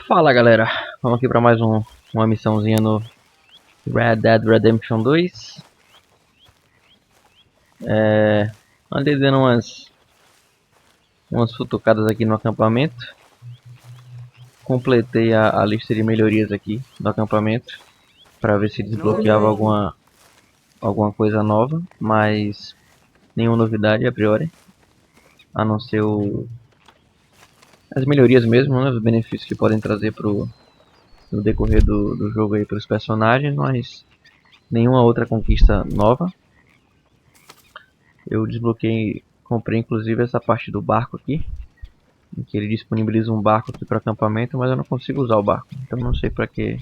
Fala galera, vamos aqui para mais uma missãozinha no Red Dead Redemption 2. Andei dando umas futucadas aqui no acampamento. Completei a lista de melhorias aqui do acampamento para ver se desbloqueava alguma coisa nova, mas nenhuma novidade a priori, a não ser as melhorias mesmo, né, os benefícios que podem trazer no decorrer do jogo aí para os personagens, mas nenhuma outra conquista nova. Eu desbloqueei, comprei inclusive essa parte do barco aqui, em que ele disponibiliza um barco aqui para acampamento, mas eu não consigo usar o barco, então não sei para que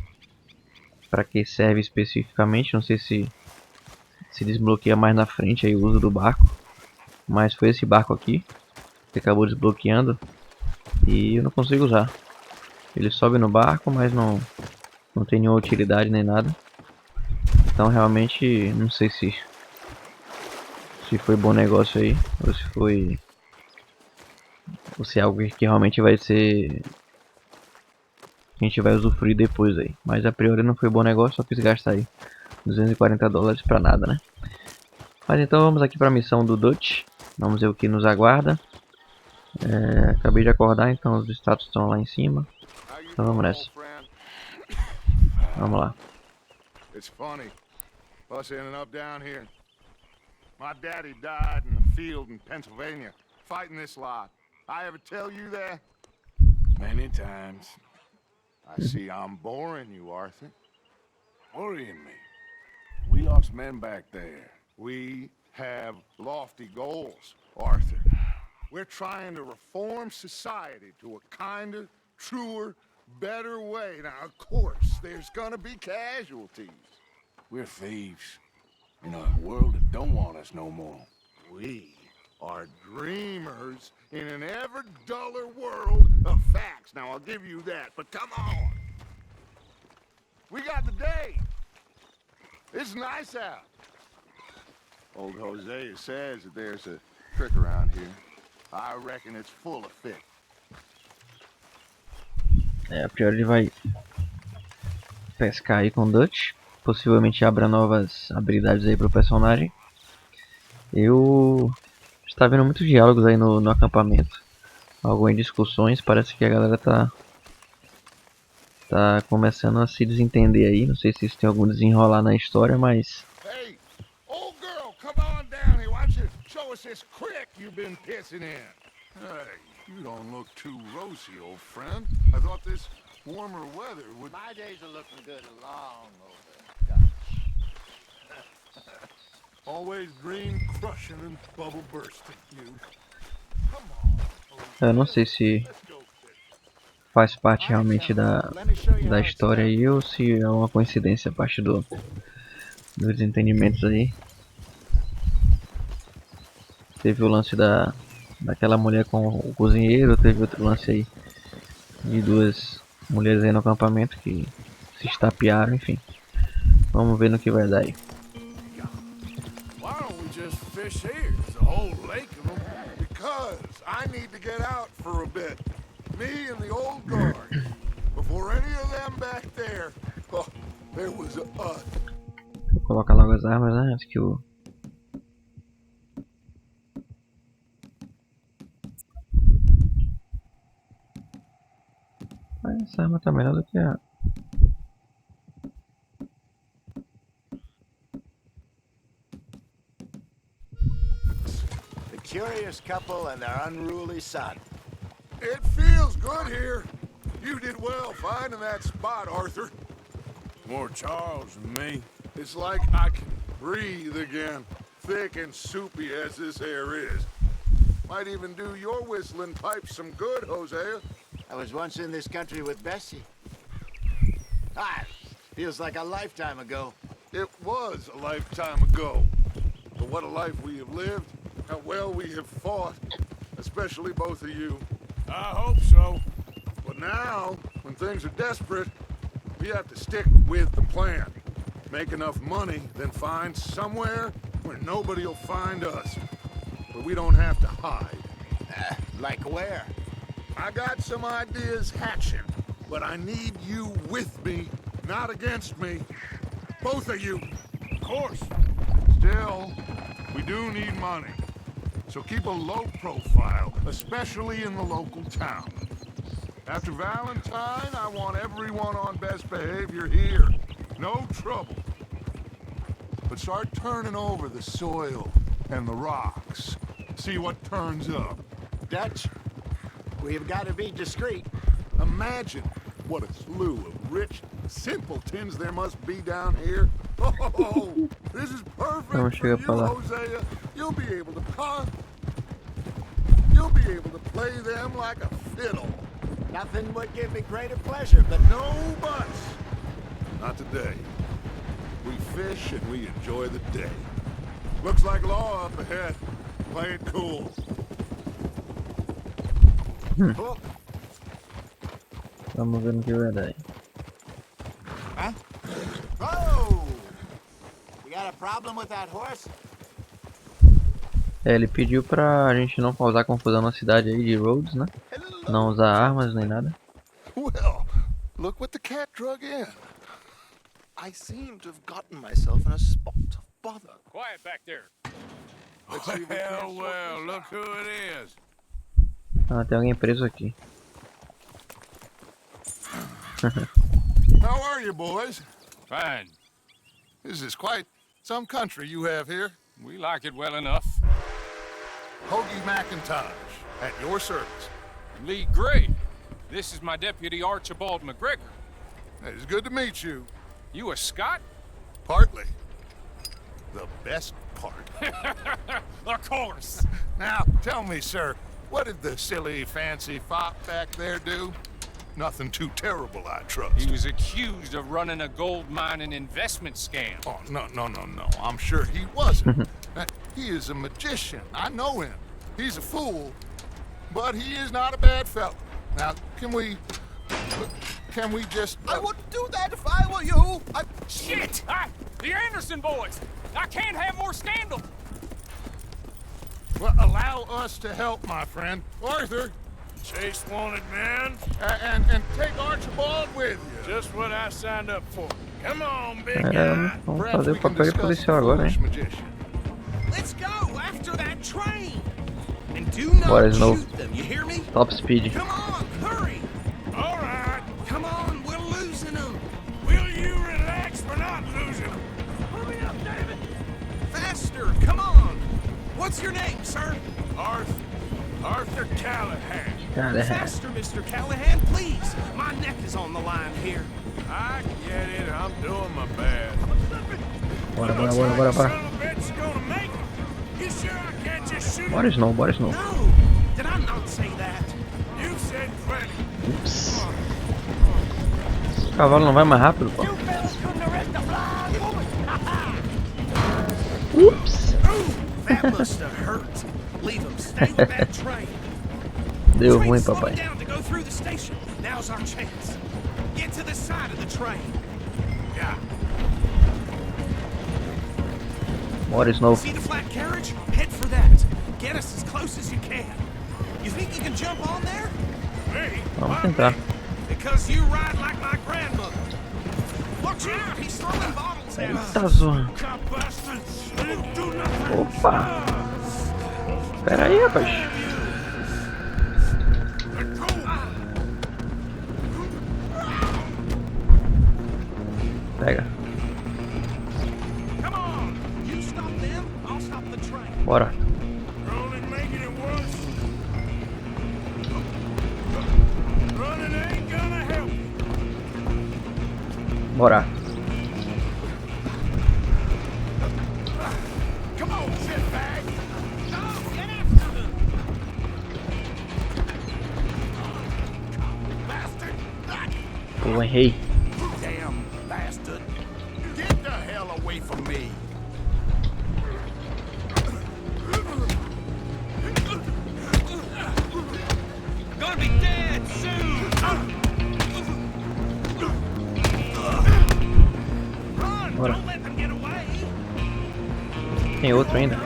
serve especificamente, não sei se desbloqueia mais na frente aí o uso do barco, mas foi esse barco aqui que acabou desbloqueando e eu não consigo usar. Ele sobe no barco, mas não tem nenhuma utilidade nem nada, então realmente não sei se foi bom negócio aí, ou se é algo que realmente vai ser, a gente vai usufruir depois aí. Mas a priori não foi bom negócio, só quis gastar aí $240 pra nada, né? Mas então vamos aqui pra missão do Dutch, vamos ver o que nos aguarda. Acabei de acordar, então os status estão lá em cima, então vamos nessa. Vamos lá. It's funny, us ending up down here. My daddy died in the field in Pennsylvania, fighting this lot. I ever tell you that? Many times. I see I'm boring you, Arthur. Worrying me. We lost men back there. We have lofty goals, Arthur. We're trying to reform society to a kinder, truer, better way. Now, of course, there's gonna be casualties. We're thieves in a world that don't want us no more. We are dreamers in an ever duller world of facts. Now, I'll give you that, but come on. We got the day. It's nice out. Old Hosea says that there's a trick around here. I reckon it's full of fit. A priori ele vai pescar aí com o Dutch, possivelmente abra novas habilidades aí pro personagem. Eu estava vendo muitos diálogos aí no acampamento, algumas discussões, parece que a galera tá começando a se desentender aí, não sei se isso tem algum desenrolar na história, mas... Hey, old girl, come on down here. Why don't you show us this crick you've been pissing in? Hey, you don't look too rosy, old friend. I thought this warmer weather would... My days are looking good along over Dutch. Always dream crushing and bubble bursting, you. Come on. Eu não sei se faz parte realmente da história aí ou se é uma coincidência a parte dos entendimentos aí. Teve o lance daquela mulher com o cozinheiro, teve outro lance aí de duas mulheres aí no acampamento que se estapearam, enfim. Vamos ver no que vai dar aí. Why don't we just fish here? There's a whole lake of them. Because I need to get out for a bit. Me and the old guard. Before any of them back there, oh, there was us. Vou colocar logo as armas, né? Antes que o... Essa arma tá melhor do que a... The curious couple and their unruly son. It feels good here. You did well finding that spot, Arthur. More Charles than me. It's like I can breathe again, thick and soupy as this air is. Might even do your whistling pipes some good, Hosea. I was once in this country with Bessie. Feels like a lifetime ago. It was a lifetime ago. But what a life we have lived. How well we have fought. Especially both of you. I hope so. But now, when things are desperate, we have to stick with the plan. Make enough money, then find somewhere where nobody will find us. Where we don't have to hide. Like where? I got some ideas hatching. but I need you with me, not against me. Both of you. Of course. Still, we do need money. So keep a low profile, especially in the local town. After Valentine, I want everyone on best behavior here. No trouble. But start turning over the soil and the rocks. See what turns up. Dutch, we've got to be discreet. Imagine what a slew of rich simpletons there must be down here. Oh, this is perfect Vamos for you, chegar pra lá. Hosea. You'll be able to You'll be able to play them like a fiddle. Nothing would give me greater pleasure, but No buts. Not today. We fish and we enjoy the day. Looks like law up ahead. Play it cool. Oh, Vamos ver no que vai dar aí. huh? Oh! You got a problem with that horse? É, ele pediu pra gente não causar confusão na cidade aí de Rhodes, né? Não usar armas nem nada. Well, look what the cat drug in. I seem to have gotten myself in a spot of bother. Quiet back there. Let's see if we can't sort this look out. who it is. Ah, tem alguém preso aqui. How are you, boys? Fine. This is quite some country you have here. We like it well enough. Hoagie McIntosh, at your service. Lee Gray. This is my deputy Archibald McGregor. It's good to meet you. You a Scot? Partly. The best part. Of course. Now, tell me, sir, what did the silly, fancy fop back there do? Nothing too terrible, I trust. He was accused of running a gold mining investment scam. Oh, no. I'm sure he wasn't. He is a magician. I know him. He's a fool, but he is not a bad fellow. Now, can we just... I wouldn't do that if I were you. Shit! The Anderson boys! I can't have more scandal! Well, allow us to help, my friend. Arthur, Chase wanted man. and take Archibald with you. Just what I signed up for. Come on, big É, vamos Perhaps fazer we o can papel de discuss policial the agora, foolish hein? magician. Let's go after that train. And do not Bora de novo. shoot them, you hear me? Top speed. Come on, hurry. All right. Come on, we're losing them. Will you relax? We're not losing them. Hurry up, David. Faster, come on. What's your name, sir? Arthur Callahan. Cara, Faster, Mr. Callahan, please. My neck is on the line here. I get it. I'm doing my best. bora. Son of a bitch gonna make it. You sure I can't just shoot him? Bora Snow. No, did I not say that? You said plenty. Ups. O cavalo não vai mais rápido, pô. Ups. That must have hurt. Leave them stay with that train. Deu Train's ruim, slowing papai. down to go through the station. Now's our chance. Get to the side of the train. Yeah. Bora Snow. See the flat carriage? Head for that. Get us as close as you can. You think you can jump on there? Me? Vamos tentar. Because you ride like my grandmother. Watch out, he's throwing bottles at us. Tá zoando. Cop bastards. They didn't do nothing. Opa. Pera aí, rapaz. Let go. Pega. Come on. You stop them, I'll stop the train. Bora. You're only making it worse. Running ain't gonna help. Bora. Come on, shitbag. Go, get after them. Bastard. Pô, errei. Damn bastard. Get the hell away from me. Gonna be dead soon. Run, Bora. don't let them get away. Tem outro ainda.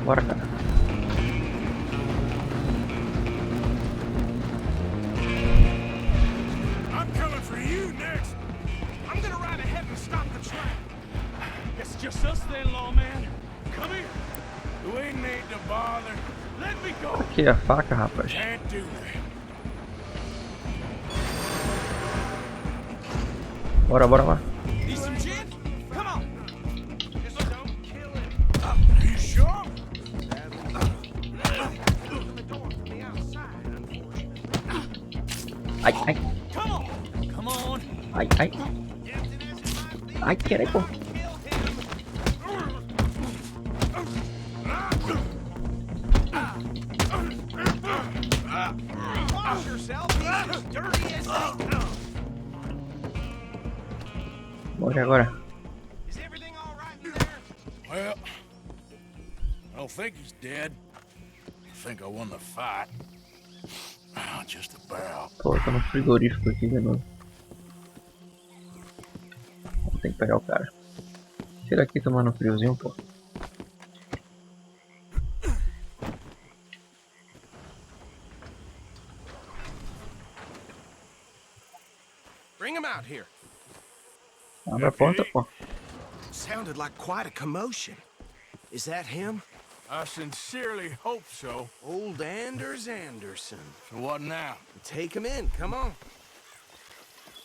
Bora, cara. que a faca, rapaz? Can't do that. Bora, bora lá. Need some gin? Come on. Just don't kill him. You sure? Ai, ai, Come on. Come on. ai, ai. Ai, querer, pô. Wash yourself. He's as dirty as they come. Bora agora. Is everything all right in there? Well, I don't think he's dead. I think I won the fight. Just about. Pô, tô no frigorífico aqui de novo. Tem que pegar o cara. Tira aqui tomando um friozinho, pô. Bring him out here. Abre a porta, pô. Sounded like quite a commotion. Is that him? I sincerely hope so. Old Anders Anderson. So what now? Take him in, come on.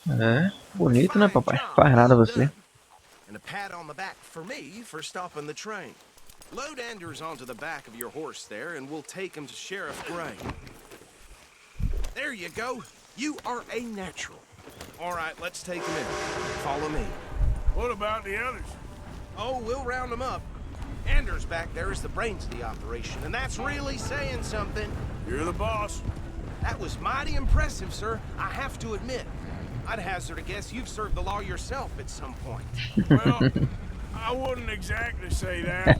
É, bonito, né, papai? Faz nada você. And a pat on the back for me for stopping the train. Load Anders onto the back of your horse there, and we'll take him to Sheriff Gray. There you go. You are a natural. All right, let's take him in. Follow me. What about the others? Oh, we'll round them up. Anders back there is the brains of the operation, and that's really saying something. You're the boss. That was mighty impressive, sir. I have to admit. I'd hazard a guess you've served the law yourself at some point. Well, I wouldn't exactly say that.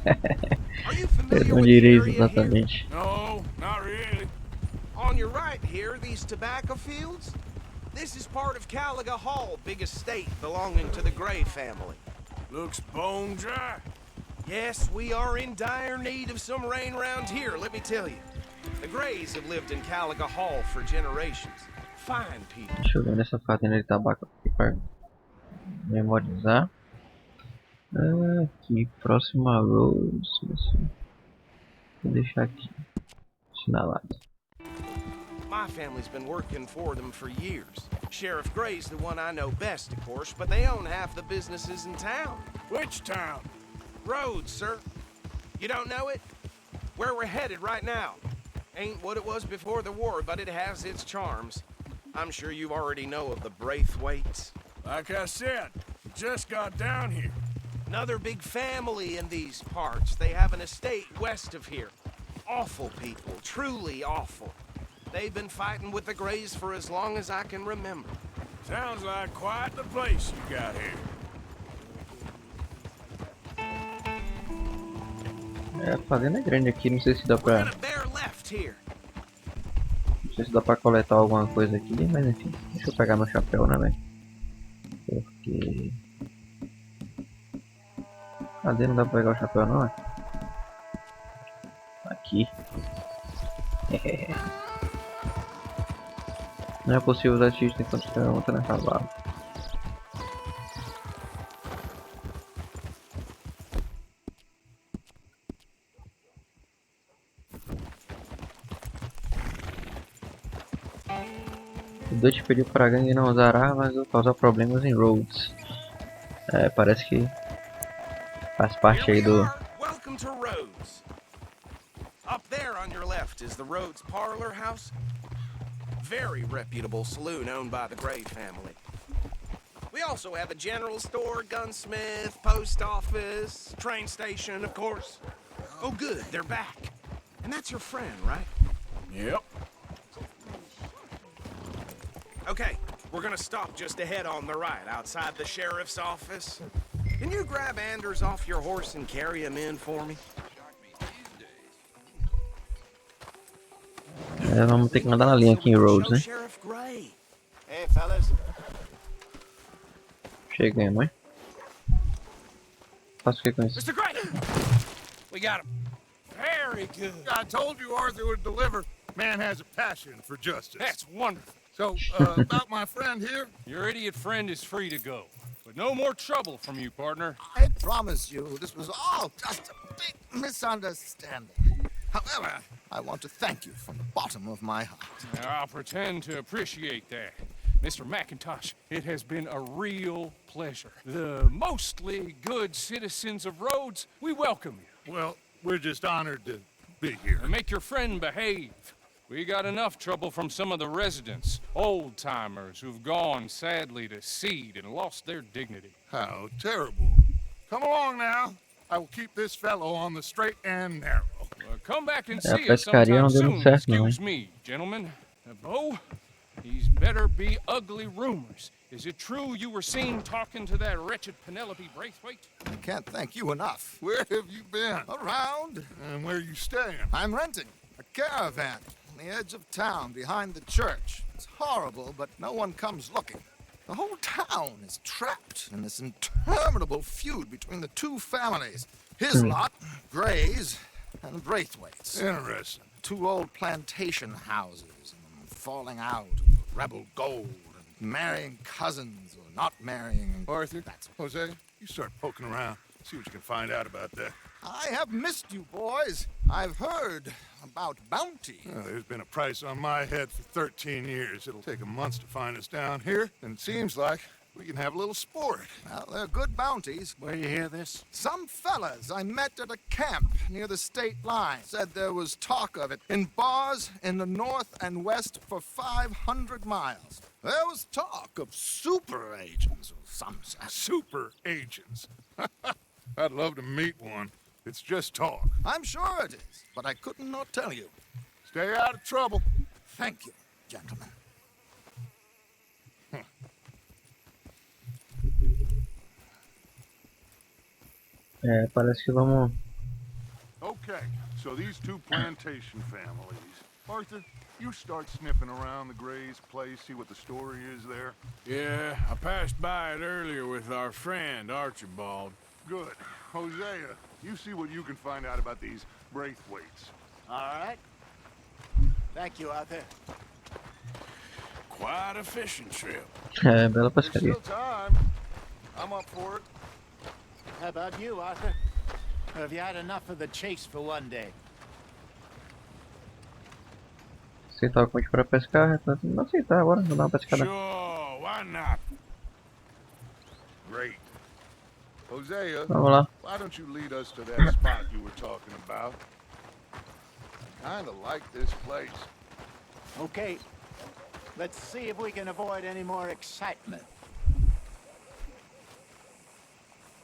Are you familiar with the area here? Exatamente. No, not really. On your right here, these tobacco fields? This is part of Caliga Hall, big estate belonging to the Gray family. Looks bone dry. Yes, we are in dire need of some rain around here, let me tell you. The Grays have lived in Caliga Hall for generations. Fine people. Deixa eu ver nessa fazenda de tabaco aqui pra memorizar. Aqui, próxima Rose. Vou deixar aqui assinalado. My family's been working for them for years. Sheriff Gray's the one I know best, of course, but they own half the businesses in town. Which town? Rhodes, sir. You don't know it? Where we're headed right now. Ain't what it was before the war, but it has its charms. I'm sure you already know of the Braithwaites. Like I said, just got down here. Another big family in these parts. They have an estate west of here. Awful people, truly awful. They've been fighting with the Grays for as long as I can remember. Sounds like quite the place you got here. A fazenda é grande aqui, não sei se dá pra. Gonna bear left here. Não sei se dá pra coletar alguma coisa aqui, mas enfim. Deixa eu pegar meu chapéu, né, velho? Porque. Cadê? Não dá pra pegar o chapéu não, é? Aqui. Não é possível usar X enquanto está montando a cavalo. O Dutch pediu para a gangue não usar armas ou causar problemas em Rhodes. É, parece que faz parte aí do... Welcome to Rhodes. Up there on your left is the Rhodes Parlor House. Very reputable saloon owned by the Gray family. We also have a general store, gunsmith, post office, train station, of course. Oh good, they're back. And that's your friend, right? Yep. Okay, we're gonna stop just ahead on the right, outside the sheriff's office. Can you grab Anders off your horse and carry him in for me? É, vamos ter que mandar na linha aqui em Rhodes, né? Sheriff Gray. Hey, fellas. Chegamos, hein? Faço o que com isso? Mr. Gray! We got him. Very good. I told you Arthur would deliver. Man has a passion for justice. That's wonderful. So, about my friend here? Your idiot friend is free to go. But no more trouble from you, partner. I promise you, this was all just a big misunderstanding. However, I want to thank you from the bottom of my heart. I'll pretend to appreciate that. Mr. McIntosh, it has been a real pleasure. The mostly good citizens of Rhodes, we welcome you. Well, we're just honored to be here. Make your friend behave. We got enough trouble from some of the residents, old-timers who've gone, sadly, to seed and lost their dignity. How terrible. Come along now. I will keep this fellow on the straight and narrow. Come back and A see us pescaria sometime não deu soon. muito certo, não, Excuse hein? me, gentlemen. Bo, these better be ugly rumors. Is it true you were seen talking to that wretched Penelope Braithwaite? I can't thank you enough. Where have you been? Around. And where are you staying? I'm renting a caravan on the edge of town behind the church. It's horrible, but no one comes looking. The whole town is trapped in this interminable feud between the two families. His lot, Gray's, and Braithwaite's. Interesting. Two old plantation houses, and falling out, rebel gold, and marrying cousins or not marrying. Arthur, that's Jose, you start poking around. See what you can find out about that. I have missed you, boys. I've heard about bounty. There's been a price on my head for 13 years. It'll take 'em months to find us down here, and it seems like we can have a little sport. Well, they're good bounties. Where you hear this? Some fellas I met at a camp near the state line said there was talk of it in bars in the north and west for 500 miles. There was talk of super agents or some super agents. I'd love to meet one. It's just talk. I'm sure it is, but I couldn't not tell you. Stay out of trouble. Thank you, gentlemen. Parece que vamos... Okay, so these two plantation families. Arthur, you start sniffing around the Gray's place, see what the story is there. Yeah, I passed by it earlier with our friend, Archibald. Good. Hosea, you see what you can find out about these Braithwaites. All right. Thank you, Arthur. Quite a fishing trip. Bela There's pescaria. still time. I'm up for it. How about you, Arthur? Or have you had enough of the chase for one day? Aceitar o convite para pescar? Não aceitar agora, vou dar uma pescada. Sure, why not? Great. Hosea, Vamos lá. why don't you lead us to that spot you were talking about? Kinda like this place. Okay. Let's see if we can avoid any more excitement.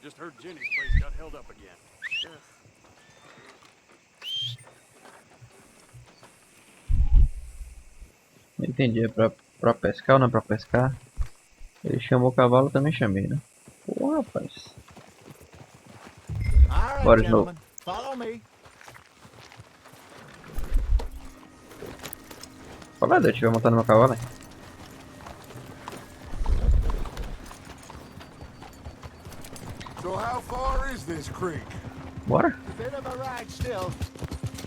Just heard Jenny's place got held up again. Não entendi, é pra pescar ou não é pra pescar? Ele chamou o cavalo, eu também chamei, né? Pô, rapaz. All right, Bora de gentlemen. novo. Follow me. Qual é? Eu estiver montando meu cavalo, hein? So how far is this creek? Bora? A bit of a ride still.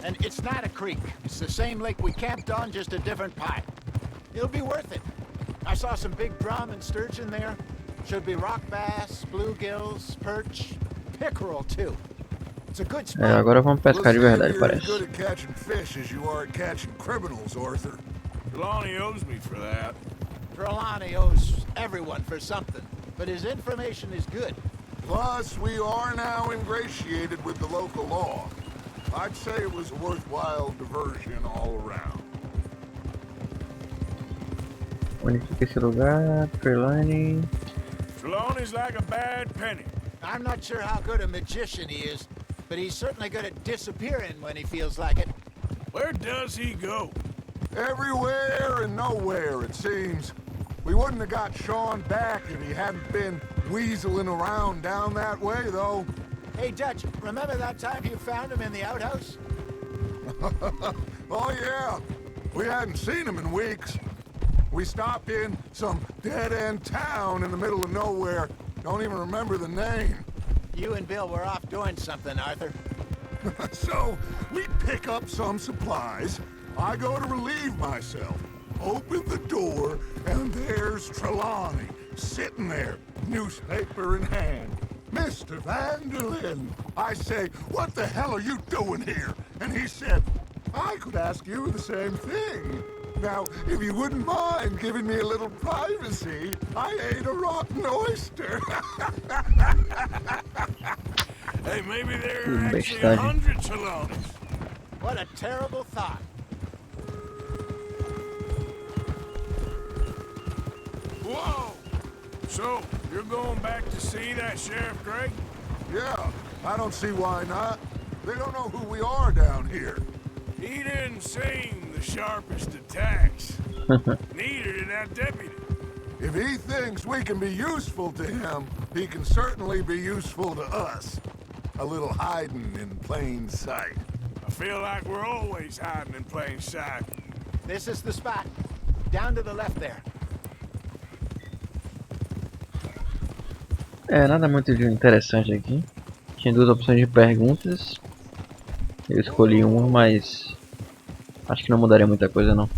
And it's not a creek. It's the same lake we camped on, just a different pipe. It'll be worth it. I saw some big drum and sturgeon there. Should be rock bass, bluegills, perch, pickerel too. It's a good spot. Agora vamos pescar de verdade, You're as parece. good at catching fish as you are at catching criminals, Arthur. Trelawney owes me for that. Trelawney owes everyone for something, but his information is good. Plus, we are now ingratiated with the local law. I'd say it was a worthwhile diversion all around. Onde fica esse lugar? Trelawney. Trelawney's like a bad penny. I'm not sure how good a magician he is, but he's certainly good at disappearing when he feels like it. Where does he go? Everywhere and nowhere, it seems. We wouldn't have got Sean back if he hadn't been weaseling around down that way, though. Hey, Dutch, remember that time you found him in the outhouse? Oh, yeah. We hadn't seen him in weeks. We stopped in some dead-end town in the middle of nowhere. Don't even remember the name. You and Bill were off doing something, Arthur. So, we pick up some supplies. I go to relieve myself. Open the door, and there's Trelawney, sitting there, newspaper in hand. Mr. Vanderlyn. I say, what the hell are you doing here? And he said, I could ask you the same thing. Now, if you wouldn't mind giving me a little privacy, I ate a rotten oyster. Hey, maybe there Que are actually bestagem. hundreds of loans. What a terrible thought. Whoa! So, you're going back to see that Sheriff Gray? Yeah, I don't see why not. They don't know who we are down here. He didn't seem the sharpest attacks. Neither did that deputy. If he thinks we can be useful to him, he can certainly be useful to us. A little hiding in plain sight. I feel like we're always hiding in plain sight. This is the spot. Down to the left there. É, nada muito de interessante aqui. Tinha duas opções de perguntas. Eu escolhi uma, mas acho que não mudaria muita coisa não.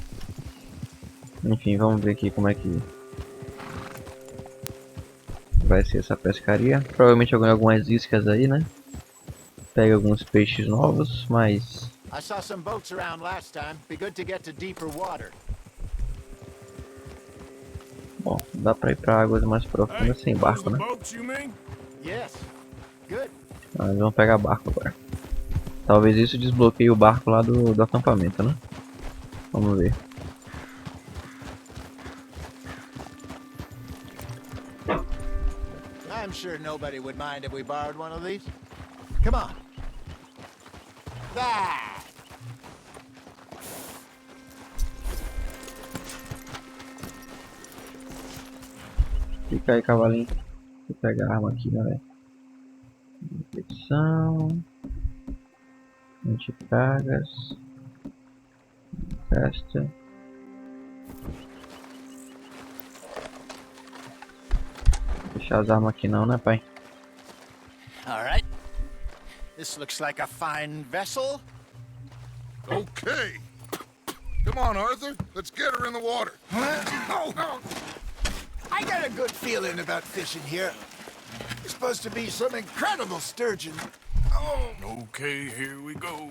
Enfim, vamos ver aqui como é que vai ser essa pescaria. Provavelmente eu ganho algumas iscas aí, né? Pega alguns peixes novos, mas I saw some boats around last time. Be good to get to deeper water. bom, dá pra ir pra águas mais profundas sem barco, the né? boats, you mean? Yes. Good. Mas vamos pegar barco agora. Talvez isso desbloqueie o barco lá do acampamento, né? Vamos ver. I'm sure nobody would mind if we borrowed one of these. Come on. That. Fica aí, cavalinho. Vou pegar a arma aqui, né, velho? Infecção. Antipragas. Festa. Deixar as armas aqui não, né, pai? All right. This looks like a fine vessel. Okay. Come on, Arthur. Let's get her in the water. I got a good feeling about fishing here. There's supposed to be some incredible sturgeon. Oh, okay, here we go.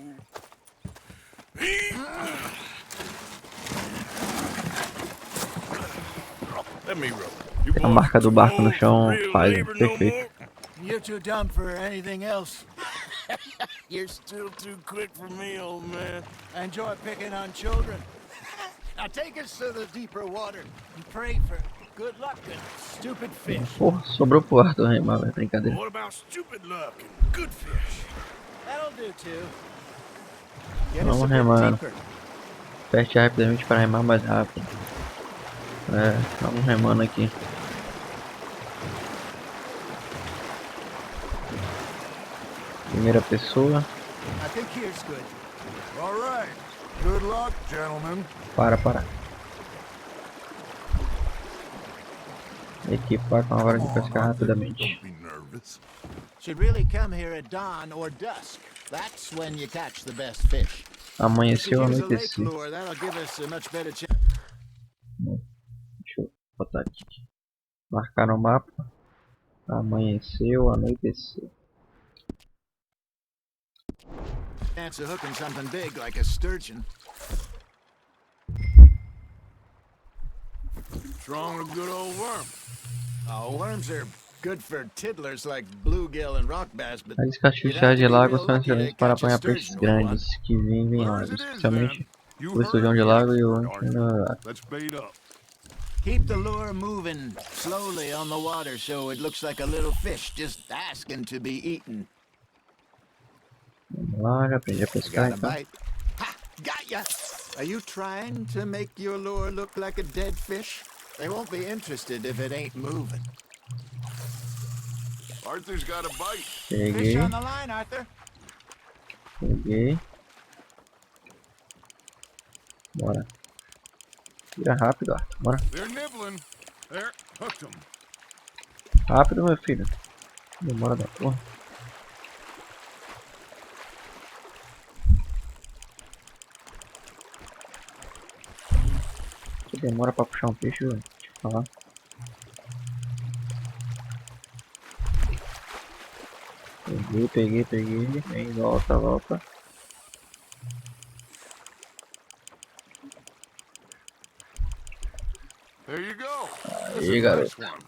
Let me row. You A boys marca do barco no too chão old for real faz, labor no perfeito. more? You're too dumb for anything else. You're still too quick for me, old man. I enjoy picking on children. Now take us to the deeper water and pray for good luck and stupid fish. Porra, sobrou pro Arthur remar, velho. Brincadeira. What about stupid luck and good fish? That'll do too. Get us a Vamos bit remando. deeper. Aperte rapidamente para remar mais rápido. É, vamos remando aqui. Primeira pessoa. I think here's good. All right. Good luck, gentlemen. Para. Equipar com a vara de pescar rapidamente. Don't be nervous. Should really come here at dawn or dusk. That's when you catch the best fish. Amanheceu, If we use a lake anoiteceu. lure, that'll give us a much better chance. Deixa eu botar aqui. Marcar no mapa. Amanheceu, anoiteceu. Chance of hooking something big like a sturgeon. What's wrong with a good old worm? Oh, worms are good for tiddlers like bluegill and rock bass, but As cachuchas de lago são excelentes para apanhar peixes grandes que vivem lá, especialmente o esturjão de lago e o antinorado. Let's bait up. keep the lure moving slowly on the water so it looks like a little fish just asking to be eaten. Vamos lá, já aprendi a pescar Got a então. bite. Ha! Got ya! Are you trying to make your lure look like a dead fish? They won't be interested if it ain't moving. Arthur's got a bite. Fish Peguei, on the line, Arthur. peguei. Bora. Tira rápido, Arthur. Bora. They're nibbling. There, hooked them. Rápido, meu filho. Demora da porra. Que demora pra puxar um peixe, velho. Deixa eu falar. Peguei. Vem, volta. There you go. This Aí, is a nice garoto. one.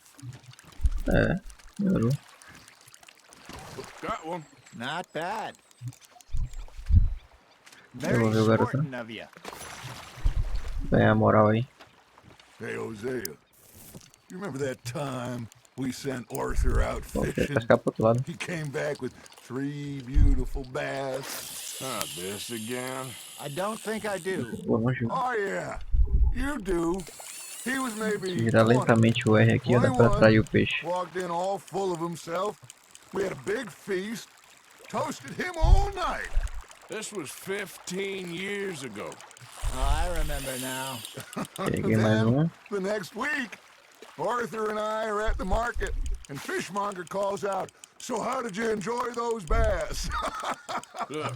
É, melhorou. Got one. Not bad. Eu Very vou ver o garoto sporting of you. ganhar a moral aí. Hey, Hosea. You remember that time we sent Arthur out Vou ter que fishing? pescar pro outro lado. He came back with 3 beautiful bass. Ah, this again. I don't think I do. Vou longe. Oh, yeah. You do. He was maybe Girar 20. lentamente o R aqui, ó, dá pra atrair o peixe. Walked in all full of himself. We had a big feast. Toasted him all night. This was 15 years ago. Oh, I remember now. Peguei mais um. The next week, Arthur and I are at the market, and Fishmonger calls out, "So how did you enjoy those bass?" Look,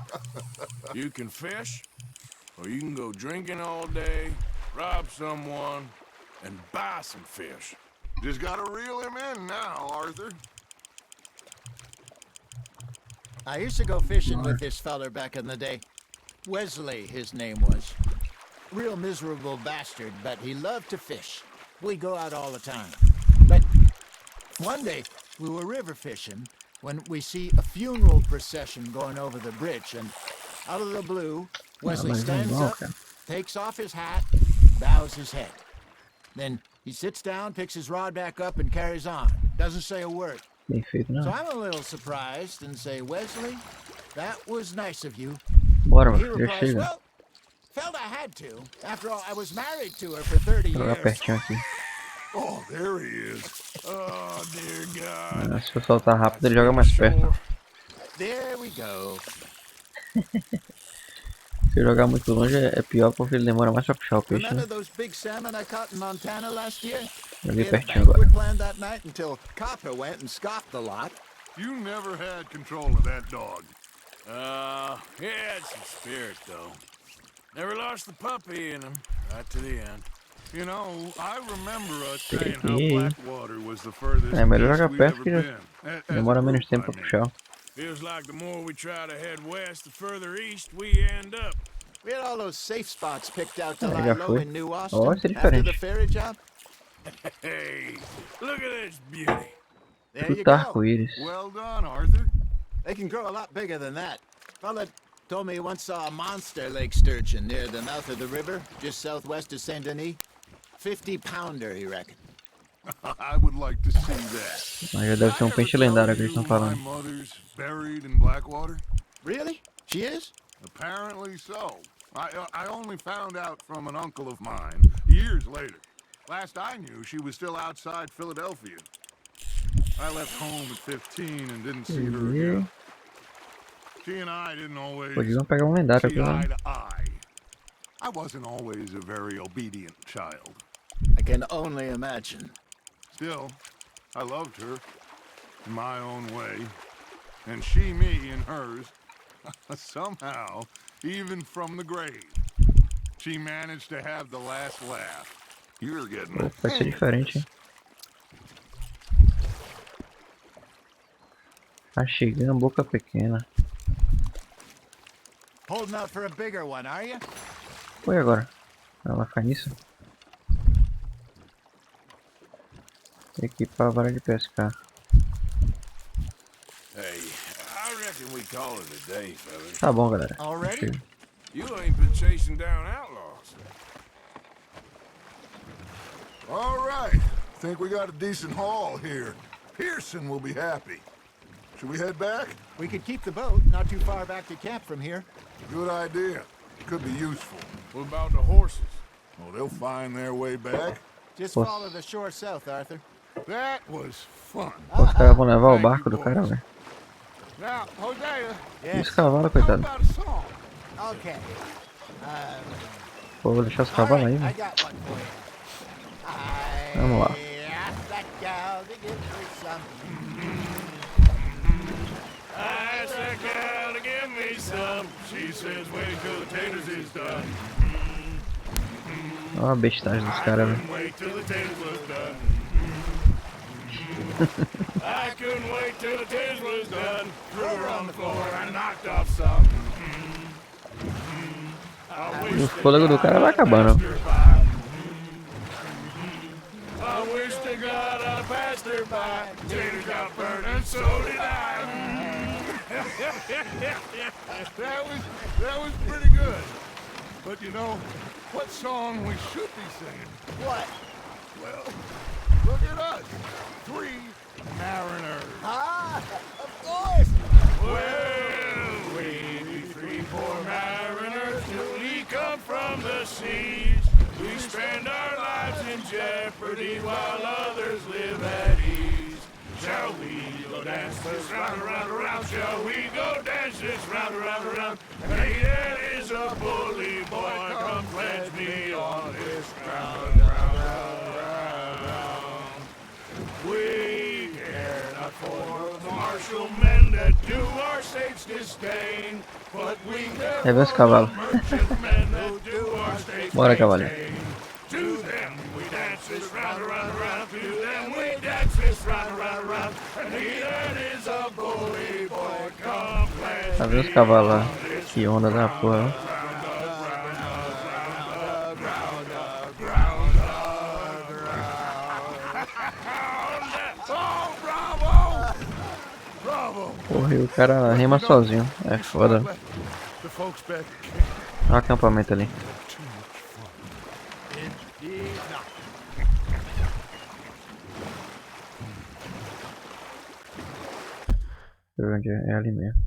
you can fish, or you can go drinking all day, rob someone, and buy some fish. Just gotta reel him in now, Arthur. I used to go fishing with this feller back in the day. Wesley, his name was. Real miserable bastard, but he loved to fish. We go out all the time. But one day, we were river fishing when we see a funeral procession going over the bridge, and out of the blue, Wesley stands up, takes off his hat, bows his head. Then he sits down, picks his rod back up, and carries on. Doesn't say a word. Bem feito, So não. I'm a little surprised and say, Wesley, that was nice of you. Bora, meu He filho, já replies, chega. well, felt I had to. After all, I was married to her for 30 Vou jogar years. pertinho aqui. Oh, there he is. Oh, dear God. Ah, se eu soltar rápido, ele joga mais perto. There we go. Se eu jogar muito longe é pior porque ele demora mais pra puxar o peixe, né? Remember those big salmon I caught in Montana last year? Joguei We had a pertinho agora. banquet planned that night until Copper went and scoffed the lot. You never had control of that dog. He had some spirit, though. Never lost the puppy in him, right to the end. You know, I remember us saying how Peguei. Blackwater was the furthest É melhor east jogar we've perto ever que já been. demora menos tempo pra puxar. Feels like the more we try to head west, the further east we end up. We had all those safe spots picked out to Ah, lie já low foi. in New Ó, Austin esse é after the diferente. ferry job. Hey, look at this beauty. There you Fruta go. arco-íris. Well done, Arthur. They can grow a lot bigger than that. Fella told me he once saw a monster lake sturgeon near the mouth of the river, just southwest of Saint Denis. 50-pounder, he reckoned. I would like to see that. Mas já deve ser um peixe lendário que eles estão My falando. mother's buried in Blackwater. Really? She is? Apparently so. I only found out from an uncle of mine years later. Last I knew, she was still outside Philadelphia. I left home at 15 and didn't see her again. She and I didn't always Podiam pegar um lendário see aqui, eye né? to eye. I wasn't always a very obedient child. I can only imagine. Still, I loved her in my own way, and she me in hers. Somehow, even from the grave, she managed to have the last laugh. You're getting it. Vai ser diferente, hein? Tá chegando, boca pequena. Holding out for a bigger one, are you? Foi agora. Ela vai ficar nisso? Equipar a vara de pescar. Hey, I reckon we call it a day, fellas. Tá bom, galera. Already? Chega. You ain't been chasing down outlaws. All right. Think we got a decent haul here. Pearson will be happy. Should we head back? We could keep the boat not too far back to camp from here. Good idea. Could be useful. What about the horses? Well, they'll find their way back. Just Posso- follow the shore south, Arthur. That was fun. Os caras vão levar o barco do cara, velho. Now, Hosea, E os Yes. cavalos, how coitado. about a song? Okay. Pô, vou deixar os All cavalos aí, right, I velho. got one for you. Vamos lá. asked that gal to give me some. I asked that gal to give me some. She says, wait till the taters is done. Olha a bestagem dos caras, velho. Couldn't wait till the taters was done. I couldn't wait till the taters was done. Threw her on the floor and knocked off some. I E o fôlego do cara vai acabando. passerby. Tater got burned and so did I. that was pretty good. But you know, what song we should be singing? What? Well, look at us. 3 mariners. Ah, of course. Well, we be 3 poor mariners till we come from the seas. We spend our lives in jeopardy while others live at ease. Shall we go dance this round, around, around? Shall we go dance this round, around, around? And he that is a bully boy, come pledge me on this round, round, round, round. We care not for the martial men that do our state's disdain, but we care É, vamos, for cavalo. the merchant men that do our state's Bora, cavalinho. maintain. To them we dance this round, around, around. To them we dance this round, around, around. And he that is a bully boy, come pledge Tá vendo os me cavalos lá? on this Que onda da porra. Oh, bravo! Bravo! Porra, e o cara rema sozinho. É foda. The folks back Olha o acampamento ali. Indeed not. Deixa eu ver onde é ali mesmo.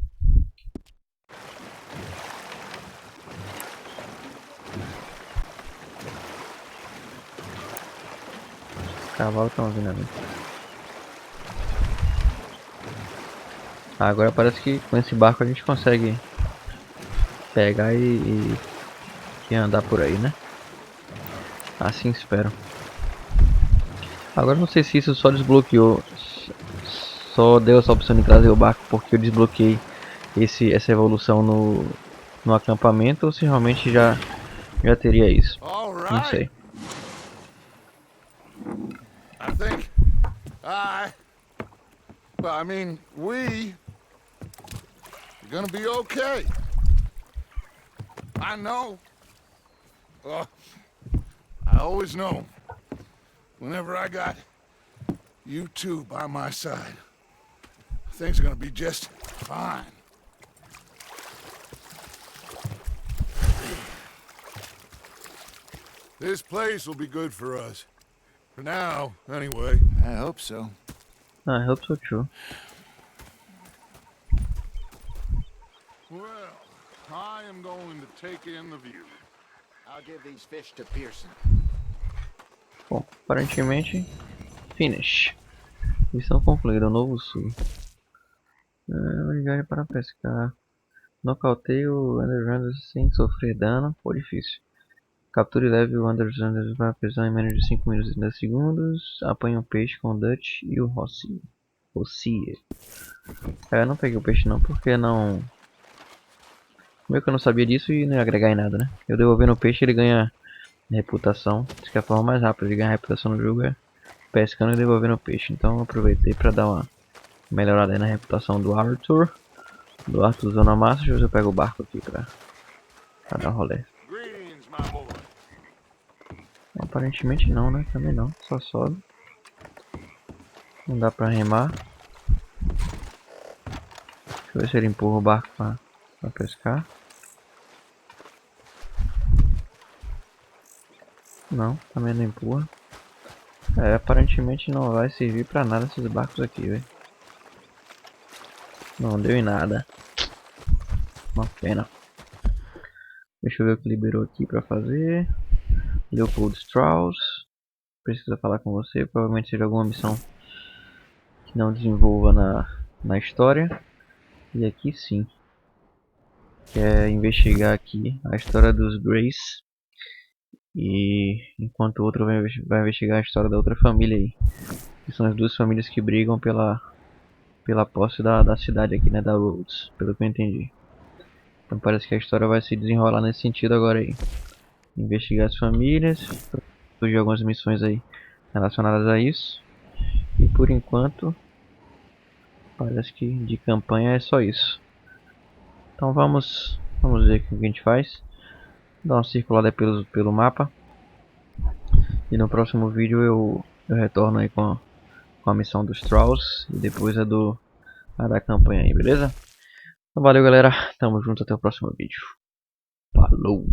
Os cavalos estão vindo ali. Agora parece que com esse barco a gente consegue pegar e andar por aí, né? Assim espero. Agora não sei se isso só desbloqueou, só deu essa opção de trazer o barco porque eu desbloqueei essa evolução no acampamento, ou se realmente já teria isso. All Não right. sei. I think well, I mean, we're gonna be okay. I know. Oh, I always know. Whenever I got you two by my side, things are gonna be just fine. This place will be good for us. For now, anyway. I hope so. I hope so too. Well, I am going to take in the view. I'll give these fish to Pearson. Bom, aparentemente, finish. Missão concluída, Novo Sul. Viagem para pescar. Nocauteie o Underrunners sem sofrer dano. Pô, difícil. Capture e leve o Underrunners para prisão em menos de 5 minutos e 10 segundos. Apanhe um peixe com o Dutch e o Rossi. Eu não peguei o peixe não, porque não... Meio que eu não sabia disso e não ia agregar em nada, né? Eu devolvendo o peixe ele ganha reputação. Acho que a forma mais rápida de ganhar reputação no jogo é pescando e devolvendo o peixe. Então eu aproveitei para dar uma melhorada aí na reputação do Arthur. Do Arthur Zona Massa. Deixa eu ver se eu pego o barco aqui pra dar rolê. Greetings, my boy. Aparentemente não, né? Também não. Só sobe. Não dá pra remar. Deixa eu ver se ele empurra o barco pra pescar. Não, também não empurra. Aparentemente não vai servir pra nada esses barcos aqui, velho. Não deu em nada. Uma pena. Deixa eu ver o que liberou aqui pra fazer. Leopold Strauss. Precisa falar com você. Provavelmente seja alguma missão que não desenvolva na história. E aqui sim. Quer investigar aqui a história dos Grace. E enquanto o outro vai investigar a história da outra família aí. Que são as duas famílias que brigam pela posse da cidade aqui, né? Da Rhodes, pelo que eu entendi. Então parece que a história vai se desenrolar nesse sentido agora aí. Investigar as famílias. Surgir algumas missões aí relacionadas a isso. E por enquanto parece que de campanha é só isso. Então vamos ver o que a gente faz. Dar uma circulada pelo mapa. E no próximo vídeo eu retorno aí com com a missão dos Trolls e depois a da campanha aí, beleza? Então valeu galera, tamo junto, até o próximo vídeo. Falou!